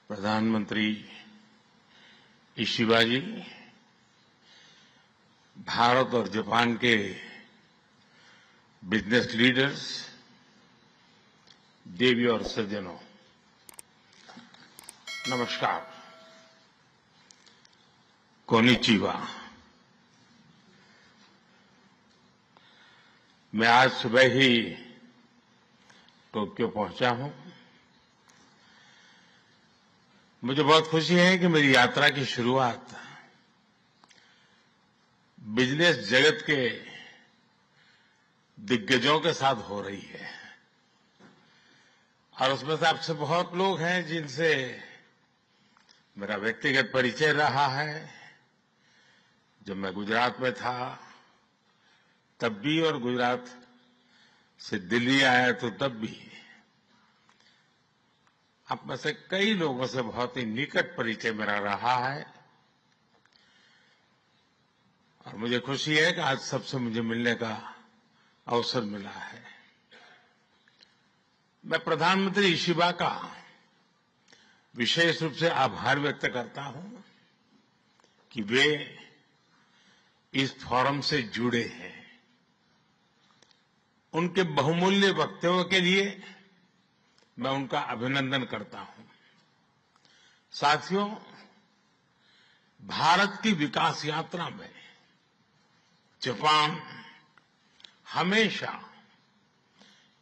प्रधानमंत्री इशिबा जी, भारत और जापान के बिजनेस लीडर्स, देवी और सज्जनों, नमस्कार। कोनिचिवा। मैं आज सुबह ही टोक्यो पहुंचा हूं। मुझे बहुत खुशी है कि मेरी यात्रा की शुरुआत बिजनेस जगत के दिग्गजों के साथ हो रही है और उसमें से आपसे बहुत लोग हैं जिनसे मेरा व्यक्तिगत परिचय रहा है। जब मैं गुजरात में था तब भी और गुजरात से दिल्ली आया तो तब भी आप में से कई लोगों से बहुत ही निकट परिचय मेरा रहा है और मुझे खुशी है कि आज सबसे मुझे मिलने का अवसर मिला है। मैं प्रधानमंत्री इशिबा का विशेष रूप से आभार व्यक्त करता हूं कि वे इस फोरम से जुड़े हैं। उनके बहुमूल्य वक्तव्य के लिए मैं उनका अभिनंदन करता हूं। साथियों, भारत की विकास यात्रा में जापान हमेशा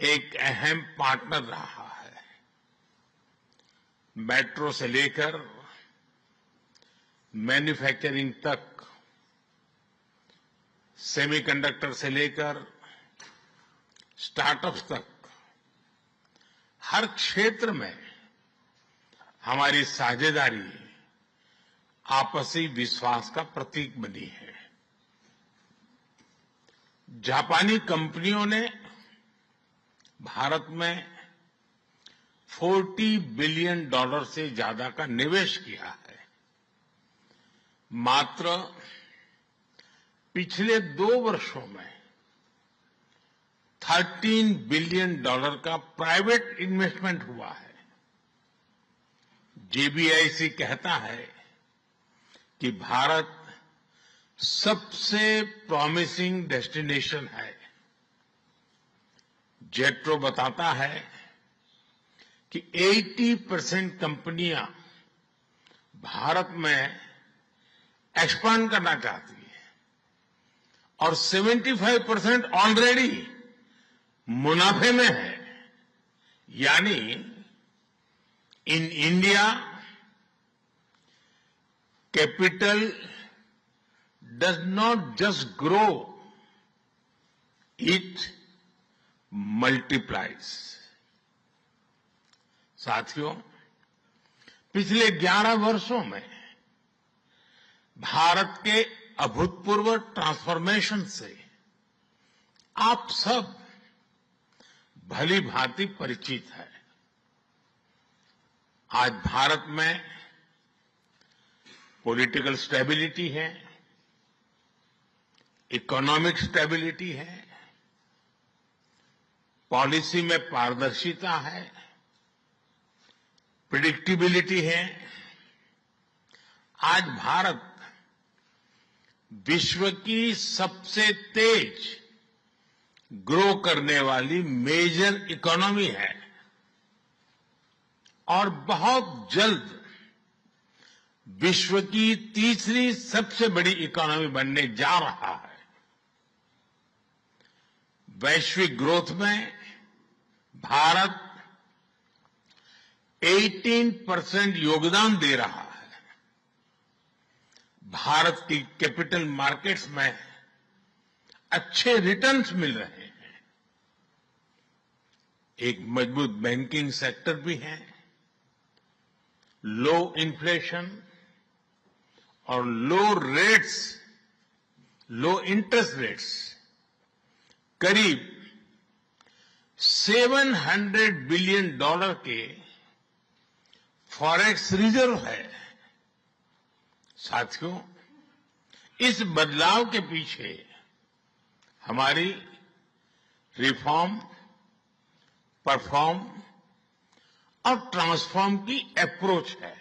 एक अहम पार्टनर रहा है। मेट्रो से लेकर मैन्युफैक्चरिंग तक, सेमीकंडक्टर से लेकर स्टार्टअप्स तक, हर क्षेत्र में हमारी साझेदारी आपसी विश्वास का प्रतीक बनी है। जापानी कंपनियों ने भारत में $40 बिलियन से ज्यादा का निवेश किया है। मात्र पिछले 2 वर्षों में $13 बिलियन का प्राइवेट इन्वेस्टमेंट हुआ है। JBIC कहता है कि भारत सबसे प्रॉमिसिंग डेस्टिनेशन है। जेट्रो बताता है कि 80% कंपनियां भारत में एक्सपांड करना चाहती है और 75% ऑलरेडी मुनाफे में है। यानी in India capital does not just grow, it multiplies. साथियों, पिछले 11 वर्षों में भारत के अभूतपूर्व ट्रांसफॉर्मेशन से आप सब भली भांति परिचित है। आज भारत में पॉलिटिकल स्टेबिलिटी है, इकोनॉमिक स्टेबिलिटी है, पॉलिसी में पारदर्शिता है, प्रिडिक्टिबिलिटी है। आज भारत विश्व की सबसे तेज ग्रो करने वाली मेजर इकोनॉमी है और बहुत जल्द विश्व की तीसरी सबसे बड़ी इकोनॉमी बनने जा रहा है। वैश्विक ग्रोथ में भारत 18% योगदान दे रहा है। भारत की कैपिटल मार्केट्स में अच्छे रिटर्न्स मिल रहे हैं। एक मजबूत बैंकिंग सेक्टर भी है। लो इन्फ्लेशन और लो इंटरेस्ट रेट्स, करीब $700 बिलियन के फॉरेक्स रिजर्व है। साथियों, इस बदलाव के पीछे हमारी रिफॉर्म, परफॉर्म और ट्रांसफॉर्म की अप्रोच है।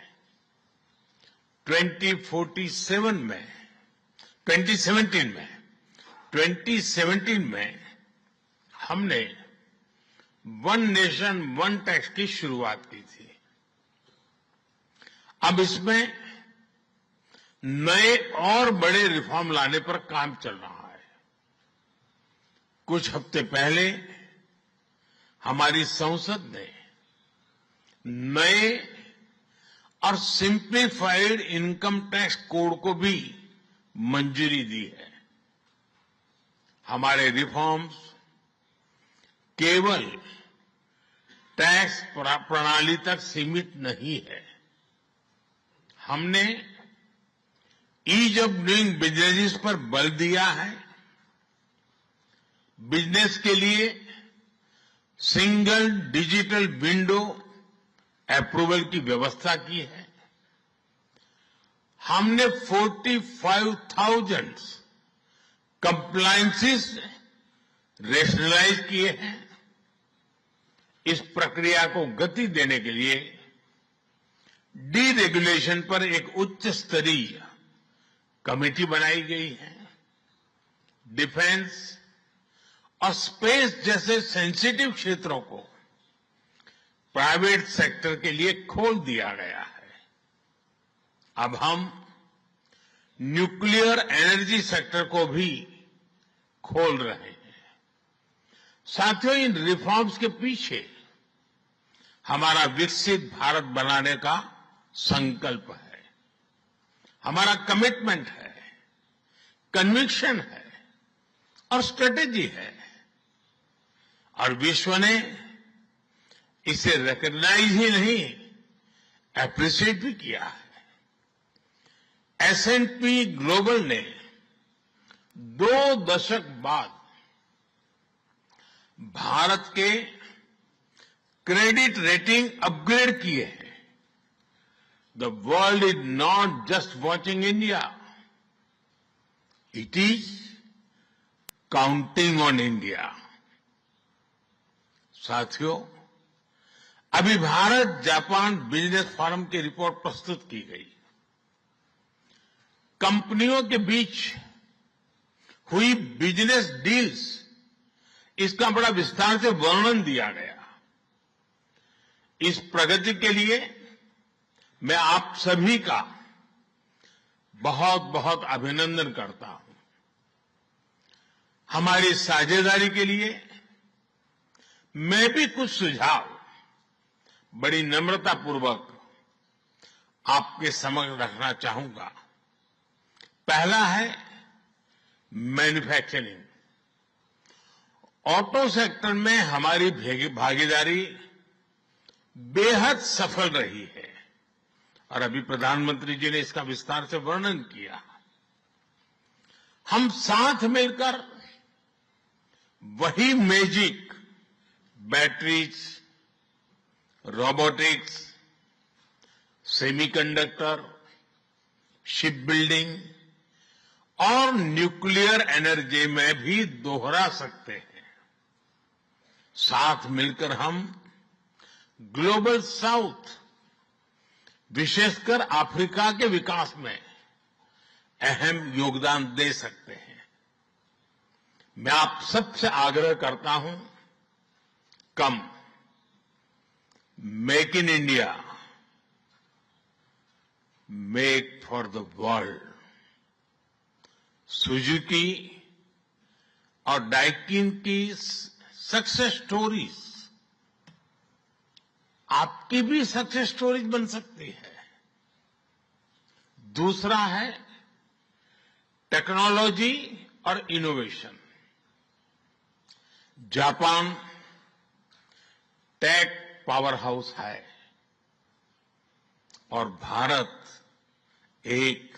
2017 में हमने वन नेशन वन टैक्स की शुरुआत की थी। अब इसमें नए और बड़े रिफॉर्म लाने पर काम चल रहा है। कुछ हफ्ते पहले हमारी संसद ने नए और सिंप्लीफाइड इनकम टैक्स कोड को भी मंजूरी दी है। हमारे रिफॉर्म्स केवल टैक्स प्रणाली तक सीमित नहीं है। हमने ईज ऑफ डूइंग बिजनेस पर बल दिया है। बिजनेस के लिए सिंगल डिजिटल विंडो अप्रूवल की व्यवस्था की है। हमने 45,000 कंप्लायंसेस रेशनलाइज किए हैं। इस प्रक्रिया को गति देने के लिए डीरेगुलेशन पर एक उच्च स्तरीय कमेटी बनाई गई है। डिफेंस और स्पेस जैसे सेंसिटिव क्षेत्रों को प्राइवेट सेक्टर के लिए खोल दिया गया है। अब हम न्यूक्लियर एनर्जी सेक्टर को भी खोल रहे हैं। साथियों, इन रिफॉर्म्स के पीछे हमारा विकसित भारत बनाने का संकल्प है, हमारा कमिटमेंट है, कन्विक्शन है और स्ट्रेटेजी है। और विश्व ने इसे रिकॉग्नाइज ही नहीं, एप्रिशिएट भी किया है। S&P ग्लोबल ने 2 दशक बाद भारत के क्रेडिट रेटिंग अपग्रेड किए हैं। The world is not just watching India, it is counting on India. साथियों, अभी भारत जापान बिजनेस फोरम की रिपोर्ट प्रस्तुत की गई। कंपनियों के बीच हुई बिजनेस डील्स, इसका बड़ा विस्तार से वर्णन दिया गया। इस प्रगति के लिए मैं आप सभी का बहुत बहुत अभिनंदन करता हूं। हमारी साझेदारी के लिए मैं भी कुछ सुझाव बड़ी नम्रतापूर्वक आपके समक्ष रखना चाहूंगा। पहला है मैन्युफैक्चरिंग। ऑटो सेक्टर में हमारी भागीदारी बेहद सफल रही है और अभी प्रधानमंत्री जी ने इसका विस्तार से वर्णन किया। हम साथ मिलकर वही magic batteries, robotics, semiconductor, ship building और न्यूक्लियर एनर्जी में भी दोहरा सकते हैं। साथ मिलकर हम ग्लोबल साउथ, विशेषकर अफ्रीका के विकास में अहम योगदान दे सकते हैं। मैं आप सबसे आग्रह करता हूं, कम make in India, make for the world. Suzuki और डाइकिन की सक्सेस स्टोरीज आपकी भी सक्सेस स्टोरीज बन सकती है। दूसरा है टेक्नोलॉजी और innovation. Japan tech power house है और भारत एक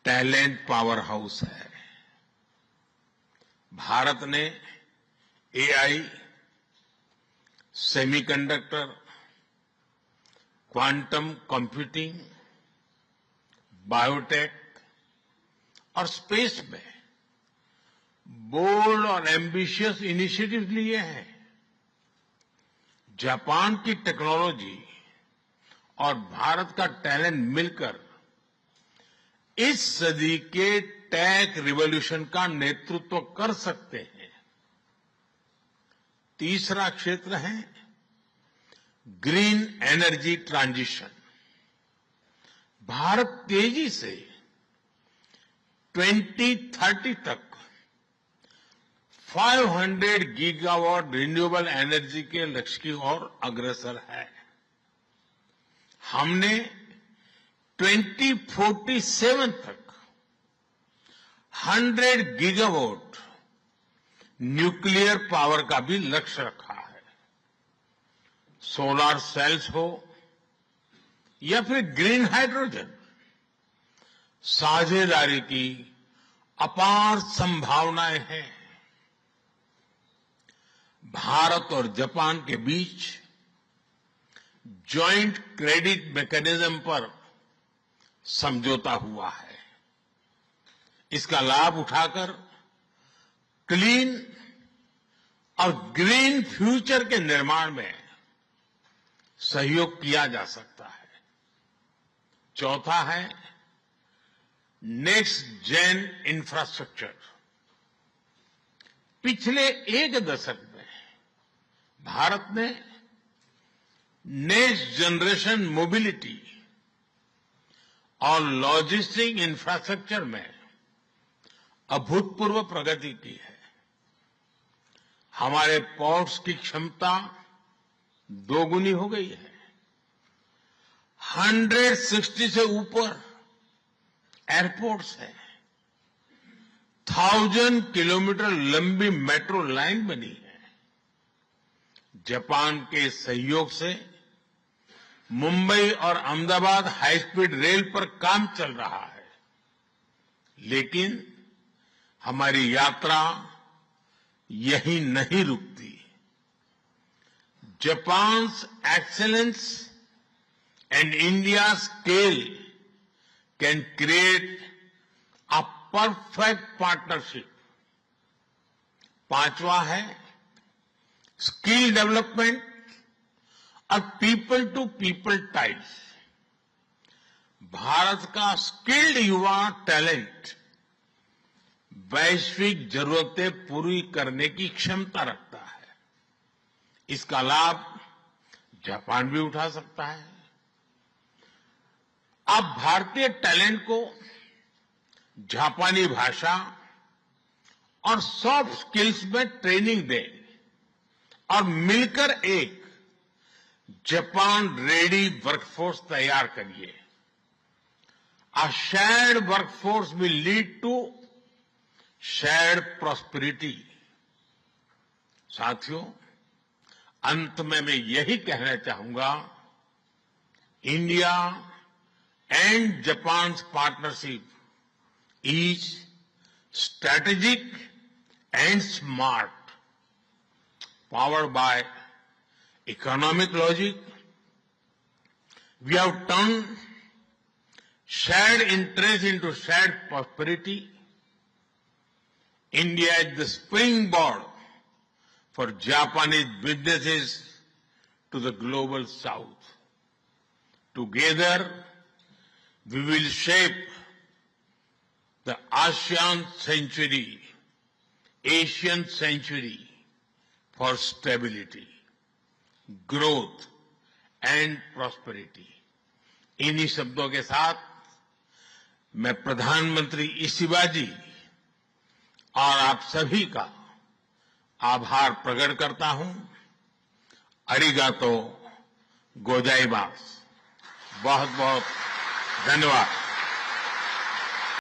टैलेंट पावर हाउस है। भारत ने AI, semiconductor, quantum computing, biotech और स्पेस में बोल्ड और एम्बिशियस इनिशिएटिव लिए हैं। जापान की टेक्नोलॉजी और भारत का टैलेंट मिलकर इस सदी के टेक रिवॉल्यूशन का नेतृत्व कर सकते हैं। तीसरा क्षेत्र है ग्रीन एनर्जी ट्रांजिशन। भारत तेजी से 2030 तक 500 गीगावाट रिन्यूएबल एनर्जी के लक्ष्य की ओर अग्रसर है। हमने 2047 तक 100 गीगावाट न्यूक्लियर पावर का भी लक्ष्य रखा है। सोलर सेल्स हो या फिर ग्रीन हाइड्रोजन, साझेदारी की अपार संभावनाएं हैं। भारत और जापान के बीच जॉइंट क्रेडिट मैकेनिज्म पर समझौता हुआ है। इसका लाभ उठाकर क्लीन और ग्रीन फ्यूचर के निर्माण में सहयोग किया जा सकता है। चौथा है नेक्स्ट जेन इंफ्रास्ट्रक्चर। पिछले एक दशक में भारत ने नेक्स्ट जनरेशन मोबिलिटी और लॉजिस्टिक इंफ्रास्ट्रक्चर में अभूतपूर्व प्रगति की है। हमारे पोर्ट्स की क्षमता दोगुनी हो गई है। 160 से ऊपर एयरपोर्ट्स हैं। 1000 किलोमीटर लंबी मेट्रो लाइन बनी है। जापान के सहयोग से मुंबई और अहमदाबाद हाई स्पीड रेल पर काम चल रहा है। लेकिन हमारी यात्रा यहीं नहीं रुकती। Japan's excellence and India scale can create a perfect partnership. पांचवा है स्किल डेवलपमेंट और people to people ties. Bharat का स्किल्ड युवा टैलेंट वैश्विक जरूरतें पूरी करने की क्षमता रखता है। इसका लाभ जापान भी उठा सकता है। आप भारतीय टैलेंट को जापानी भाषा और सॉफ्ट स्किल्स में ट्रेनिंग दें और मिलकर एक जापान रेडी वर्कफोर्स तैयार करिए। A shared workforce will lead to shared prosperity। साथियों, अंत में मैं यही कहना चाहूंगा, India and Japan's partnership is strategic and smart, powered by economic logic. We have turned shared interest into shared prosperity. India is the springboard for Japanese businesses to the global south. Together, we will shape the ASEAN century, Asian century for stability, growth and prosperity। इन्हीं शब्दों के साथ मैं प्रधानमंत्री Ishiba जी और आप सभी का आभार प्रकट करता हूं। अरिगातो गोजाइमास। बहुत बहुत धन्यवाद।